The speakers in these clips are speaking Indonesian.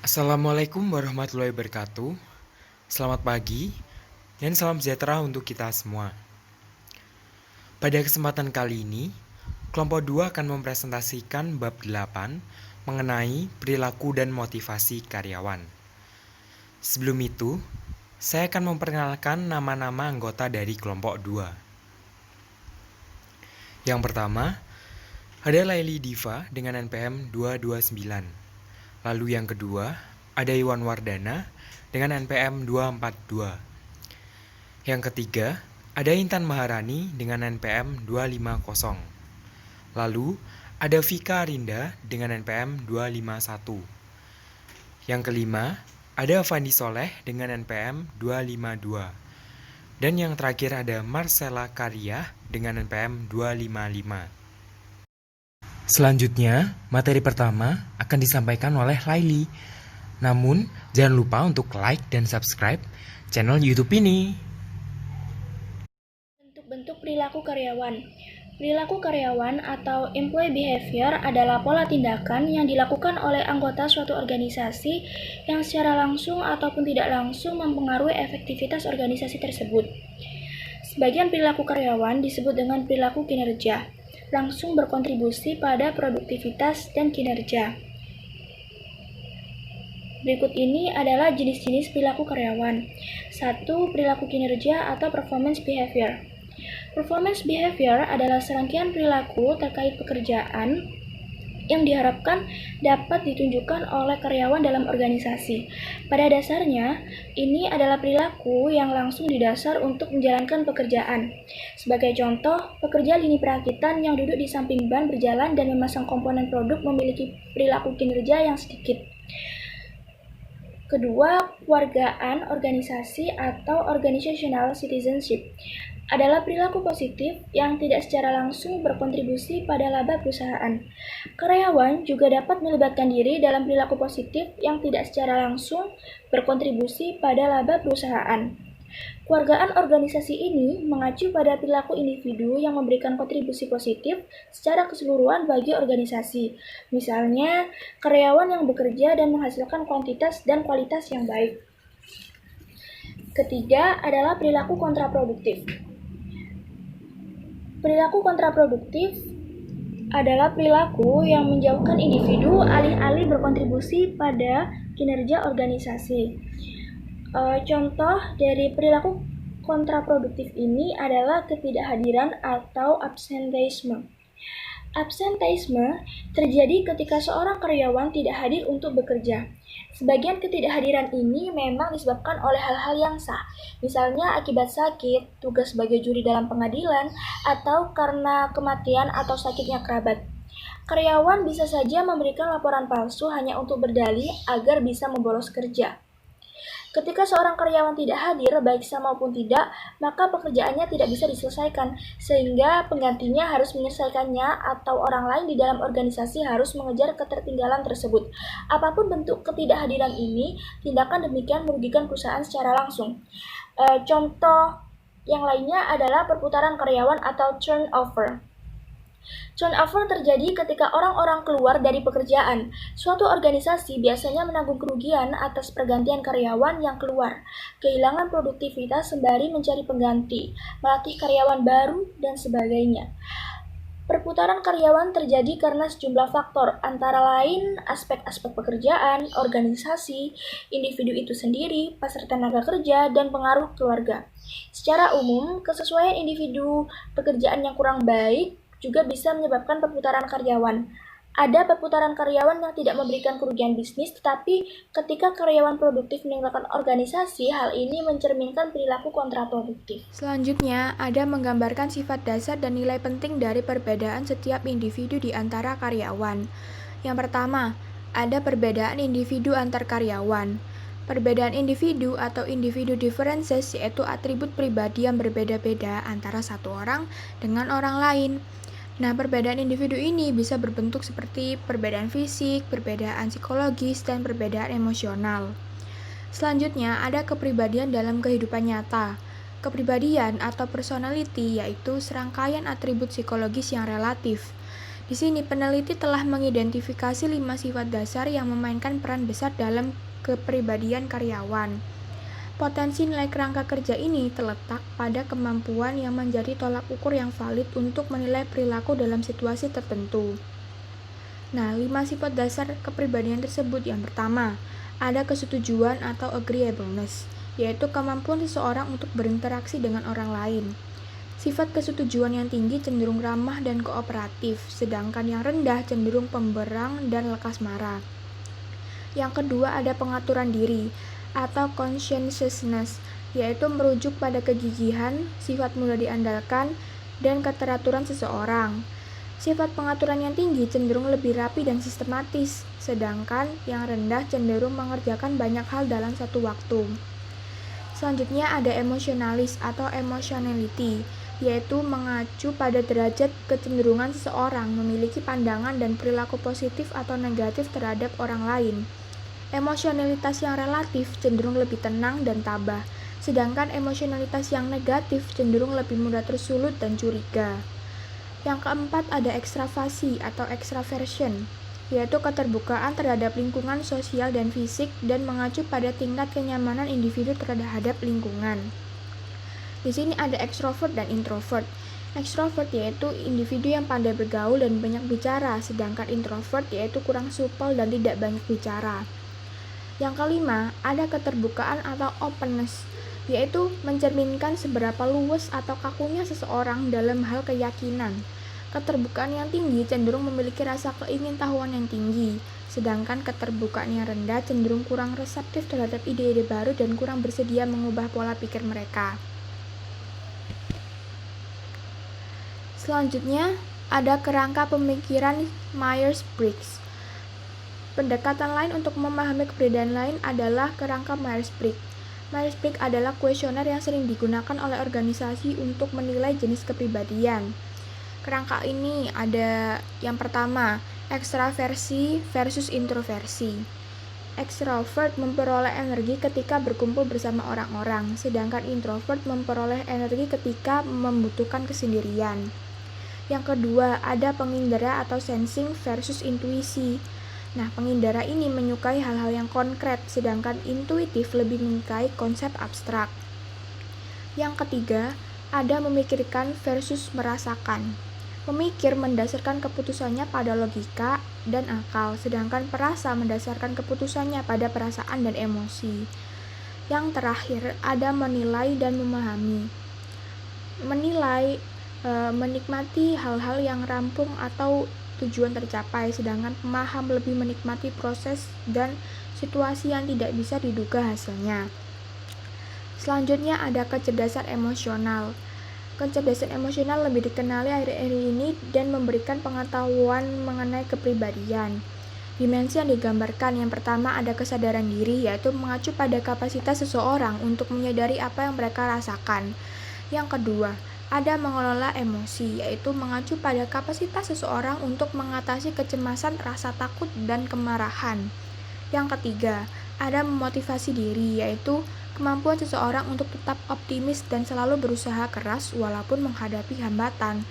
Assalamualaikum warahmatullahi wabarakatuh. Selamat pagi dan salam sejahtera untuk kita semua. Pada kesempatan kali ini, kelompok 2 akan mempresentasikan bab 8 mengenai perilaku dan motivasi karyawan. Sebelum itu, saya akan memperkenalkan nama-nama anggota dari kelompok 2. Yang pertama, ada Laili Diva dengan NPM 229. Lalu yang kedua, ada Iwan Wardana dengan NPM 242. Yang ketiga, ada Intan Maharani dengan NPM 250. Lalu, ada Vika Arinda dengan NPM 251. Yang kelima, ada Fandi Soleh dengan NPM 252. Dan yang terakhir ada Marcella Karia dengan NPM 255. Selanjutnya, materi pertama akan disampaikan oleh Laili. Namun, jangan lupa untuk like dan subscribe channel YouTube ini. Bentuk-bentuk perilaku karyawan. Perilaku karyawan atau employee behavior adalah pola tindakan yang dilakukan oleh anggota suatu organisasi yang secara langsung ataupun tidak langsung mempengaruhi efektivitas organisasi tersebut. Sebagian perilaku karyawan disebut dengan perilaku kinerja, langsung berkontribusi pada produktivitas dan kinerja. Berikut ini adalah jenis-jenis perilaku karyawan. 1. Perilaku kinerja atau performance behavior. Performance behavior adalah serangkaian perilaku terkait pekerjaan yang diharapkan dapat ditunjukkan oleh karyawan dalam organisasi. Pada dasarnya, ini adalah perilaku yang langsung didasar untuk menjalankan pekerjaan. Sebagai contoh, pekerja lini perakitan yang duduk di samping ban berjalan dan memasang komponen produk memiliki perilaku kinerja yang sedikit. Kedua, kewargaan organisasi atau organizational citizenship adalah perilaku positif yang tidak secara langsung berkontribusi pada laba perusahaan. Karyawan juga dapat melibatkan diri dalam perilaku positif yang tidak secara langsung berkontribusi pada laba perusahaan. Kewargaan organisasi ini mengacu pada perilaku individu yang memberikan kontribusi positif secara keseluruhan bagi organisasi. Misalnya, karyawan yang bekerja dan menghasilkan kuantitas dan kualitas yang baik. Ketiga adalah perilaku kontraproduktif. Perilaku kontraproduktif adalah perilaku yang menjauhkan individu alih-alih berkontribusi pada kinerja organisasi. Contoh dari perilaku kontraproduktif ini adalah ketidakhadiran atau absenteisme. Absenteisme terjadi ketika seorang karyawan tidak hadir untuk bekerja. Sebagian ketidakhadiran ini memang disebabkan oleh hal-hal yang sah, misalnya akibat sakit, tugas sebagai juri dalam pengadilan, atau karena kematian atau sakitnya kerabat. Karyawan bisa saja memberikan laporan palsu hanya untuk berdalih agar bisa membolos kerja. Ketika seorang karyawan tidak hadir, baik sah maupun tidak, maka pekerjaannya tidak bisa diselesaikan, sehingga penggantinya harus menyelesaikannya atau orang lain di dalam organisasi harus mengejar ketertinggalan tersebut. Apapun bentuk ketidakhadiran ini, tindakan demikian merugikan perusahaan secara langsung. Contoh yang lainnya adalah perputaran karyawan atau turnover. Turnover terjadi ketika orang-orang keluar dari pekerjaan. Suatu organisasi biasanya menanggung kerugian atas pergantian karyawan yang keluar, kehilangan produktivitas sembari mencari pengganti, melatih karyawan baru, dan sebagainya. Perputaran karyawan terjadi karena sejumlah faktor, antara lain aspek-aspek pekerjaan, organisasi, individu itu sendiri, pasar tenaga kerja, dan pengaruh keluarga. Secara umum, kesesuaian individu pekerjaan yang kurang baik juga bisa menyebabkan perputaran karyawan. Ada perputaran karyawan yang tidak memberikan kerugian bisnis, tetapi ketika karyawan produktif meninggalkan organisasi, hal ini mencerminkan perilaku kontraproduktif. Selanjutnya, ada menggambarkan sifat dasar dan nilai penting dari perbedaan setiap individu di antara karyawan. Yang pertama, ada perbedaan individu antar karyawan. Perbedaan individu atau individu differences yaitu atribut pribadi yang berbeda-beda antara satu orang dengan orang lain. Nah, perbedaan individu ini bisa berbentuk seperti perbedaan fisik, perbedaan psikologis, dan perbedaan emosional. Selanjutnya, ada kepribadian dalam kehidupan nyata. Kepribadian atau personality yaitu serangkaian atribut psikologis yang relatif. Di sini peneliti telah mengidentifikasi 5 sifat dasar yang memainkan peran besar dalam kepribadian karyawan. Potensi nilai kerangka kerja ini terletak pada kemampuan yang menjadi tolak ukur yang valid untuk menilai perilaku dalam situasi tertentu. Nah, 5 sifat dasar kepribadian tersebut yang pertama, ada kesetujuan atau agreeableness, yaitu kemampuan seseorang untuk berinteraksi dengan orang lain. Sifat kesetujuan yang tinggi cenderung ramah dan kooperatif, sedangkan yang rendah cenderung pemberang dan lekas marah. Yang kedua ada pengaturan diri atau conscientiousness, yaitu merujuk pada kegigihan, sifat mudah diandalkan, dan keteraturan seseorang. Sifat pengaturan yang tinggi cenderung lebih rapi dan sistematis, sedangkan yang rendah cenderung mengerjakan banyak hal dalam satu waktu. Selanjutnya ada emotionalis atau emotionality, yaitu mengacu pada derajat kecenderungan seseorang memiliki pandangan dan perilaku positif atau negatif terhadap orang lain. Emosionalitas yang relatif cenderung lebih tenang dan tabah, sedangkan emosionalitas yang negatif cenderung lebih mudah tersulut dan curiga. Yang keempat ada ekstravasi atau extraversion, yaitu keterbukaan terhadap lingkungan sosial dan fisik dan mengacu pada tingkat kenyamanan individu terhadap lingkungan. Di sini ada extrovert dan introvert. Extrovert yaitu individu yang pandai bergaul dan banyak bicara, sedangkan introvert yaitu kurang supel dan tidak banyak bicara. Yang kelima, ada keterbukaan atau openness, yaitu mencerminkan seberapa luwes atau kakunya seseorang dalam hal keyakinan. Keterbukaan yang tinggi cenderung memiliki rasa keingintahuan yang tinggi, sedangkan keterbukaan yang rendah cenderung kurang reseptif terhadap ide-ide baru dan kurang bersedia mengubah pola pikir mereka. Selanjutnya, ada kerangka pemikiran Myers-Briggs. Pendekatan lain untuk memahami kepribadian lain adalah kerangka Myers-Briggs. Myers-Briggs adalah kuesioner yang sering digunakan oleh organisasi untuk menilai jenis kepribadian. Kerangka ini ada yang pertama, ekstraversi versus introversi. Extrovert memperoleh energi ketika berkumpul bersama orang-orang, sedangkan introvert memperoleh energi ketika membutuhkan kesendirian. Yang kedua, ada pengindera atau sensing versus intuisi. Nah, pengindara ini menyukai hal-hal yang konkret, sedangkan intuitif lebih menyukai konsep abstrak. Yang ketiga, ada memikirkan versus merasakan. Memikir mendasarkan keputusannya pada logika dan akal, sedangkan perasa mendasarkan keputusannya pada perasaan dan emosi. Yang terakhir, ada menilai dan memahami. Menilai menikmati hal-hal yang rampung atau tujuan tercapai, sedangkan pemaham lebih menikmati proses dan situasi yang tidak bisa diduga hasilnya. Selanjutnya ada kecerdasan emosional. Kecerdasan emosional lebih dikenali akhir-akhir ini dan memberikan pengetahuan mengenai kepribadian. Dimensi yang digambarkan yang pertama ada kesadaran diri, yaitu mengacu pada kapasitas seseorang untuk menyadari apa yang mereka rasakan. Yang kedua, ada mengelola emosi, yaitu mengacu pada kapasitas seseorang untuk mengatasi kecemasan, rasa takut, dan kemarahan. Yang ketiga, ada memotivasi diri, yaitu kemampuan seseorang untuk tetap optimis dan selalu berusaha keras walaupun menghadapi hambatan.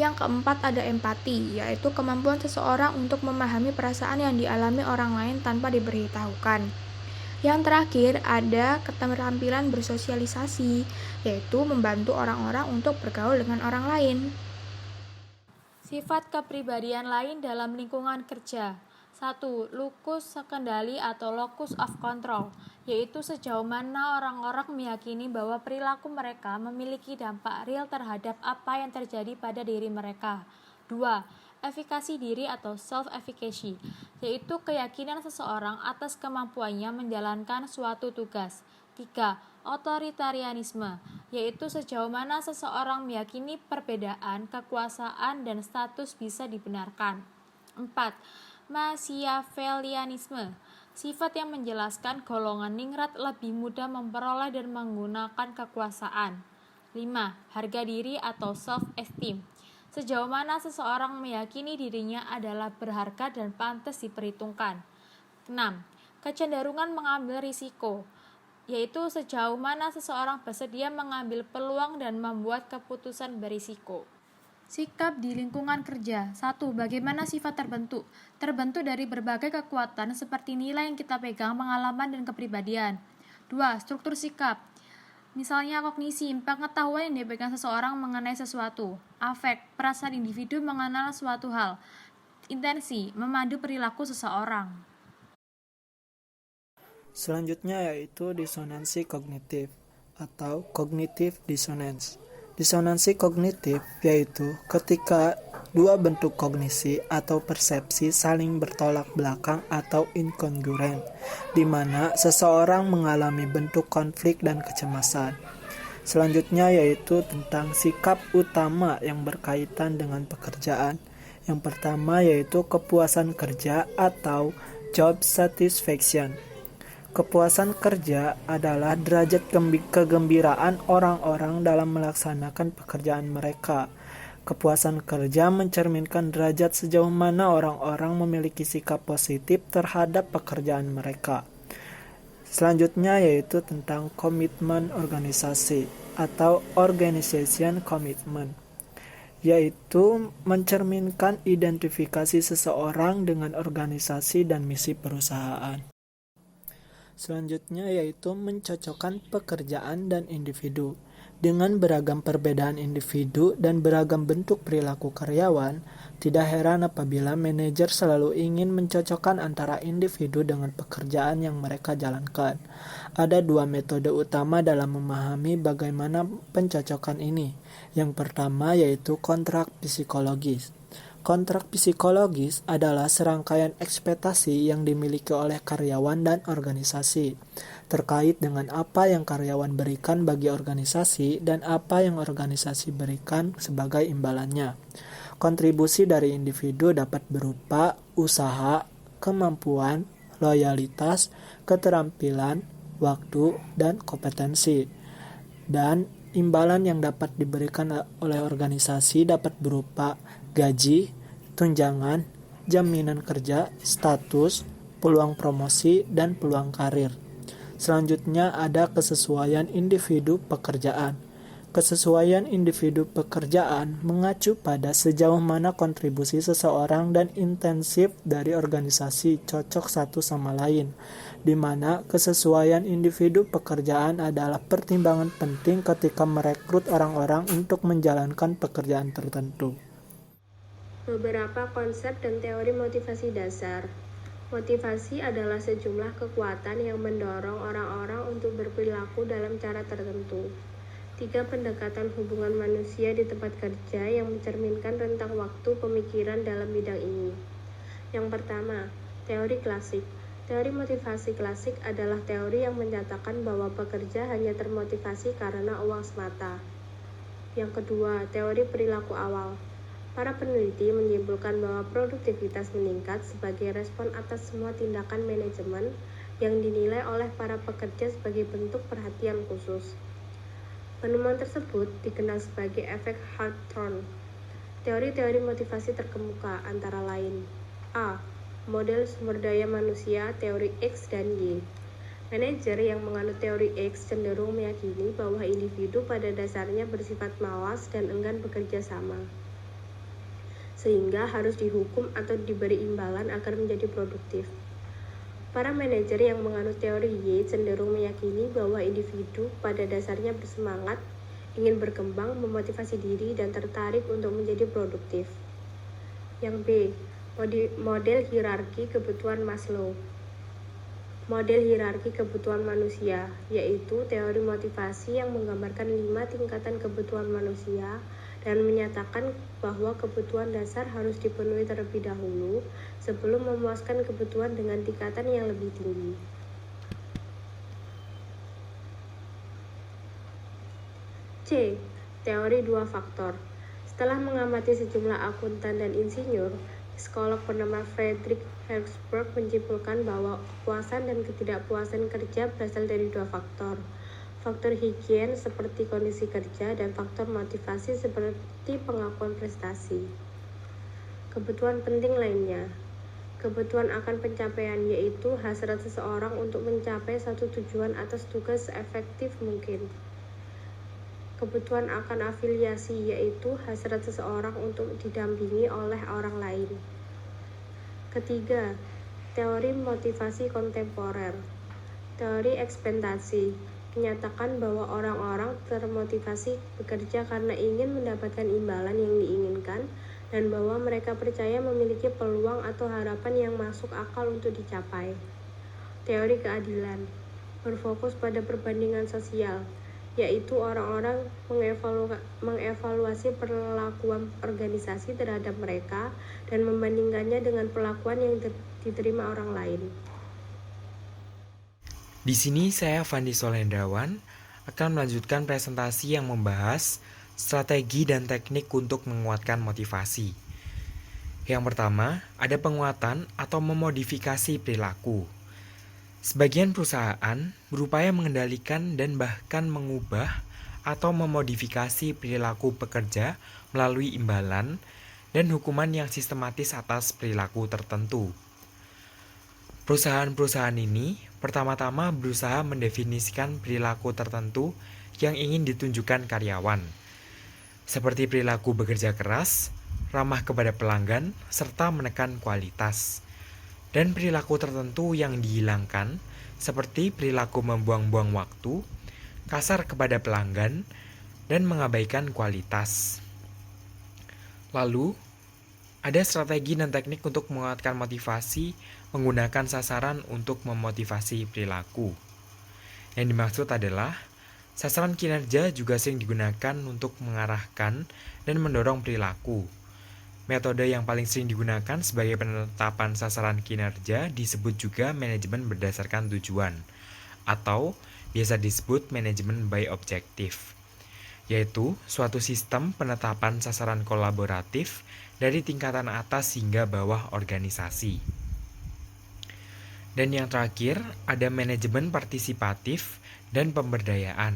Yang keempat ada empati, yaitu kemampuan seseorang untuk memahami perasaan yang dialami orang lain tanpa diberitahukan. Yang terakhir ada keterampilan bersosialisasi, yaitu membantu orang-orang untuk bergaul dengan orang lain. Sifat kepribadian lain dalam lingkungan kerja. 1. Locus kendali atau locus of control, yaitu sejauh mana orang-orang meyakini bahwa perilaku mereka memiliki dampak real terhadap apa yang terjadi pada diri mereka. 2. Efikasi diri atau self-efficacy, yaitu keyakinan seseorang atas kemampuannya menjalankan suatu tugas. 3. Otoritarianisme, yaitu sejauh mana seseorang meyakini perbedaan, kekuasaan, dan status bisa dibenarkan. 4. Machiavellianisme, sifat yang menjelaskan golongan ningrat lebih mudah memperoleh dan menggunakan kekuasaan. 5. Harga diri atau self-esteem, sejauh mana seseorang meyakini dirinya adalah berharga dan pantas diperhitungkan. 6. Kecenderungan mengambil risiko, yaitu sejauh mana seseorang bersedia mengambil peluang dan membuat keputusan berisiko. Sikap di lingkungan kerja. 1. Bagaimana sifat terbentuk? Terbentuk dari berbagai kekuatan seperti nilai yang kita pegang, pengalaman, dan kepribadian. 2. Struktur sikap. Misalnya kognisi, pengetahuan yang dipegang seseorang mengenai sesuatu. Afek, perasaan individu mengenal suatu hal. Intensi, memandu perilaku seseorang. Selanjutnya yaitu disonansi kognitif atau cognitive dissonance. Disonansi kognitif yaitu ketika dua bentuk kognisi atau persepsi saling bertolak belakang atau inkongruent, di mana seseorang mengalami bentuk konflik dan kecemasan. Selanjutnya yaitu tentang sikap utama yang berkaitan dengan pekerjaan. Yang pertama yaitu kepuasan kerja atau job satisfaction. Kepuasan kerja adalah derajat kegembiraan orang-orang dalam melaksanakan pekerjaan mereka. Kepuasan kerja mencerminkan derajat sejauh mana orang-orang memiliki sikap positif terhadap pekerjaan mereka. Selanjutnya yaitu tentang komitmen organisasi atau organization commitment, yaitu mencerminkan identifikasi seseorang dengan organisasi dan misi perusahaan. Selanjutnya yaitu mencocokkan pekerjaan dan individu. Dengan beragam perbedaan individu dan beragam bentuk perilaku karyawan, tidak heran apabila manajer selalu ingin mencocokkan antara individu dengan pekerjaan yang mereka jalankan. Ada dua metode utama dalam memahami bagaimana pencocokan ini. Yang pertama yaitu kontrak psikologis. Kontrak psikologis adalah serangkaian ekspektasi yang dimiliki oleh karyawan dan organisasi terkait dengan apa yang karyawan berikan bagi organisasi dan apa yang organisasi berikan sebagai imbalannya. Kontribusi dari individu dapat berupa usaha, kemampuan, loyalitas, keterampilan, waktu, dan kompetensi. Dan imbalan yang dapat diberikan oleh organisasi dapat berupa gaji, tunjangan, jaminan kerja, status, peluang promosi, dan peluang karir. Selanjutnya ada kesesuaian individu pekerjaan. Kesesuaian individu pekerjaan mengacu pada sejauh mana kontribusi seseorang dan intensif dari organisasi cocok satu sama lain, di mana kesesuaian individu pekerjaan adalah pertimbangan penting ketika merekrut orang-orang untuk menjalankan pekerjaan tertentu. Beberapa konsep dan teori motivasi dasar. Motivasi adalah sejumlah kekuatan yang mendorong orang-orang untuk berperilaku dalam cara tertentu. 3 pendekatan hubungan manusia di tempat kerja yang mencerminkan rentang waktu pemikiran dalam bidang ini. Yang pertama, teori klasik. Teori motivasi klasik adalah teori yang menyatakan bahwa pekerja hanya termotivasi karena uang semata. Yang kedua, teori perilaku awal. Para peneliti menyimpulkan bahwa produktivitas meningkat sebagai respon atas semua tindakan manajemen yang dinilai oleh para pekerja sebagai bentuk perhatian khusus. Penemuan tersebut dikenal sebagai efek Hawthorne. Teori-teori motivasi terkemuka antara lain: A. Model sumber daya manusia, teori X dan Y. Manajer yang menganut teori X cenderung meyakini bahwa individu pada dasarnya bersifat malas dan enggan bekerja sama, sehingga harus dihukum atau diberi imbalan agar menjadi produktif. Para manajer yang menganut teori Y cenderung meyakini bahwa individu pada dasarnya bersemangat, ingin berkembang, memotivasi diri, dan tertarik untuk menjadi produktif. Yang B. Model hierarki kebutuhan Maslow. Model hierarki kebutuhan manusia, yaitu teori motivasi yang menggambarkan 5 tingkatan kebutuhan manusia dan menyatakan bahwa kebutuhan dasar harus dipenuhi terlebih dahulu sebelum memuaskan kebutuhan dengan tingkatan yang lebih tinggi. C. Teori 2 faktor. Setelah mengamati sejumlah akuntan dan insinyur, psikolog bernama Frederick Herzberg menyimpulkan bahwa kepuasan dan ketidakpuasan kerja berasal dari 2 faktor. Faktor higien seperti kondisi kerja dan faktor motivasi seperti pengakuan prestasi. Kebutuhan penting lainnya. Kebutuhan akan pencapaian yaitu hasrat seseorang untuk mencapai satu tujuan atas tugas seefektif mungkin. Kebutuhan akan afiliasi, yaitu hasrat seseorang untuk didampingi oleh orang lain. Ketiga, teori motivasi kontemporer. Teori ekspektasi menyatakan bahwa orang-orang termotivasi bekerja karena ingin mendapatkan imbalan yang diinginkan dan bahwa mereka percaya memiliki peluang atau harapan yang masuk akal untuk dicapai. Teori keadilan berfokus pada perbandingan sosial, yaitu orang-orang mengevaluasi perlakuan organisasi terhadap mereka dan membandingkannya dengan perlakuan yang diterima orang lain. Di sini saya Fandi Solendrawan akan melanjutkan presentasi yang membahas strategi dan teknik untuk menguatkan motivasi. Yang pertama, ada penguatan atau memodifikasi perilaku. Sebagian perusahaan berupaya mengendalikan dan bahkan mengubah atau memodifikasi perilaku pekerja melalui imbalan dan hukuman yang sistematis atas perilaku tertentu. Perusahaan-perusahaan ini pertama-tama berusaha mendefinisikan perilaku tertentu yang ingin ditunjukkan karyawan, seperti perilaku bekerja keras, ramah kepada pelanggan, serta menekan kualitas. Dan perilaku tertentu yang dihilangkan, seperti perilaku membuang-buang waktu, kasar kepada pelanggan, dan mengabaikan kualitas. Lalu, ada strategi dan teknik untuk menguatkan motivasi menggunakan sasaran untuk memotivasi perilaku. Yang dimaksud adalah, sasaran kinerja juga sering digunakan untuk mengarahkan dan mendorong perilaku. Metode yang paling sering digunakan sebagai penetapan sasaran kinerja disebut juga manajemen berdasarkan tujuan, atau biasa disebut manajemen by objective, yaitu suatu sistem penetapan sasaran kolaboratif dari tingkatan atas hingga bawah organisasi. Dan yang terakhir, ada manajemen partisipatif dan pemberdayaan,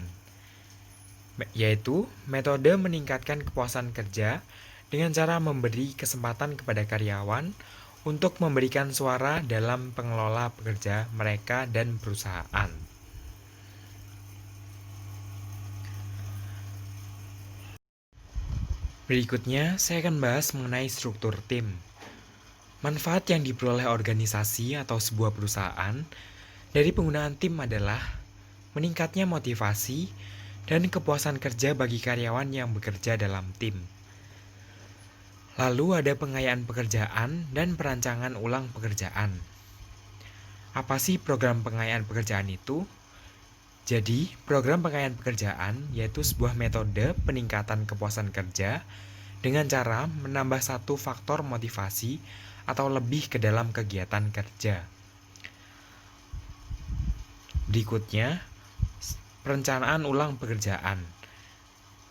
yaitu metode meningkatkan kepuasan kerja dengan cara memberi kesempatan kepada karyawan untuk memberikan suara dalam pengelola pekerja mereka dan perusahaan. Berikutnya, saya akan bahas mengenai struktur tim. Manfaat yang diperoleh organisasi atau sebuah perusahaan dari penggunaan tim adalah meningkatnya motivasi dan kepuasan kerja bagi karyawan yang bekerja dalam tim. Lalu ada pengayaan pekerjaan dan perancangan ulang pekerjaan. Apa sih program pengayaan pekerjaan itu? Jadi, program pengayaan pekerjaan yaitu sebuah metode peningkatan kepuasan kerja dengan cara menambah satu faktor motivasi atau lebih ke dalam kegiatan kerja. Berikutnya, perencanaan ulang pekerjaan.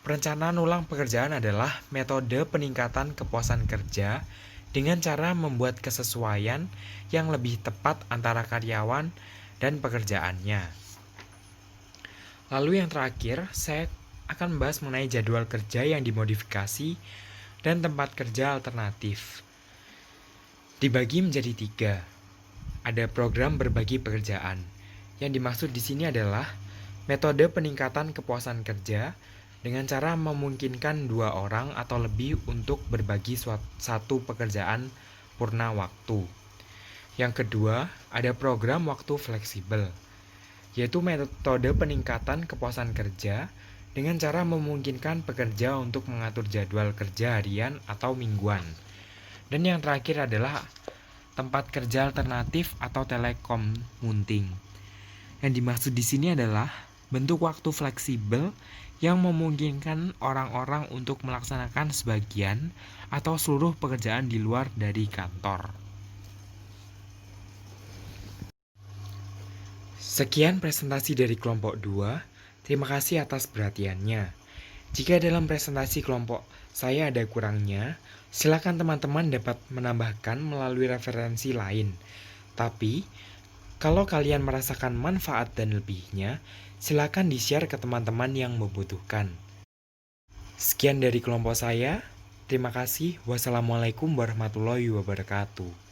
Perencanaan ulang pekerjaan adalah metode peningkatan kepuasan kerja dengan cara membuat kesesuaian yang lebih tepat antara karyawan dan pekerjaannya. Lalu yang terakhir, saya akan membahas mengenai jadwal kerja yang dimodifikasi dan tempat kerja alternatif. Dibagi menjadi 3. Ada program berbagi pekerjaan. Yang dimaksud di sini adalah metode peningkatan kepuasan kerja dengan cara memungkinkan 2 orang atau lebih untuk berbagi satu pekerjaan purna waktu. Yang kedua, ada program waktu fleksibel, yaitu metode peningkatan kepuasan kerja dengan cara memungkinkan pekerja untuk mengatur jadwal kerja harian atau mingguan. Dan yang terakhir adalah tempat kerja alternatif atau telekommuting. Yang dimaksud di sini adalah bentuk waktu fleksibel yang memungkinkan orang-orang untuk melaksanakan sebagian atau seluruh pekerjaan di luar dari kantor. Sekian presentasi dari kelompok 2. Terima kasih atas perhatiannya. Jika dalam presentasi kelompok saya ada kurangnya, silakan teman-teman dapat menambahkan melalui referensi lain. Tapi, kalau kalian merasakan manfaat dan lebihnya, silakan di-share ke teman-teman yang membutuhkan. Sekian dari kelompok saya. Terima kasih. Wassalamualaikum warahmatullahi wabarakatuh.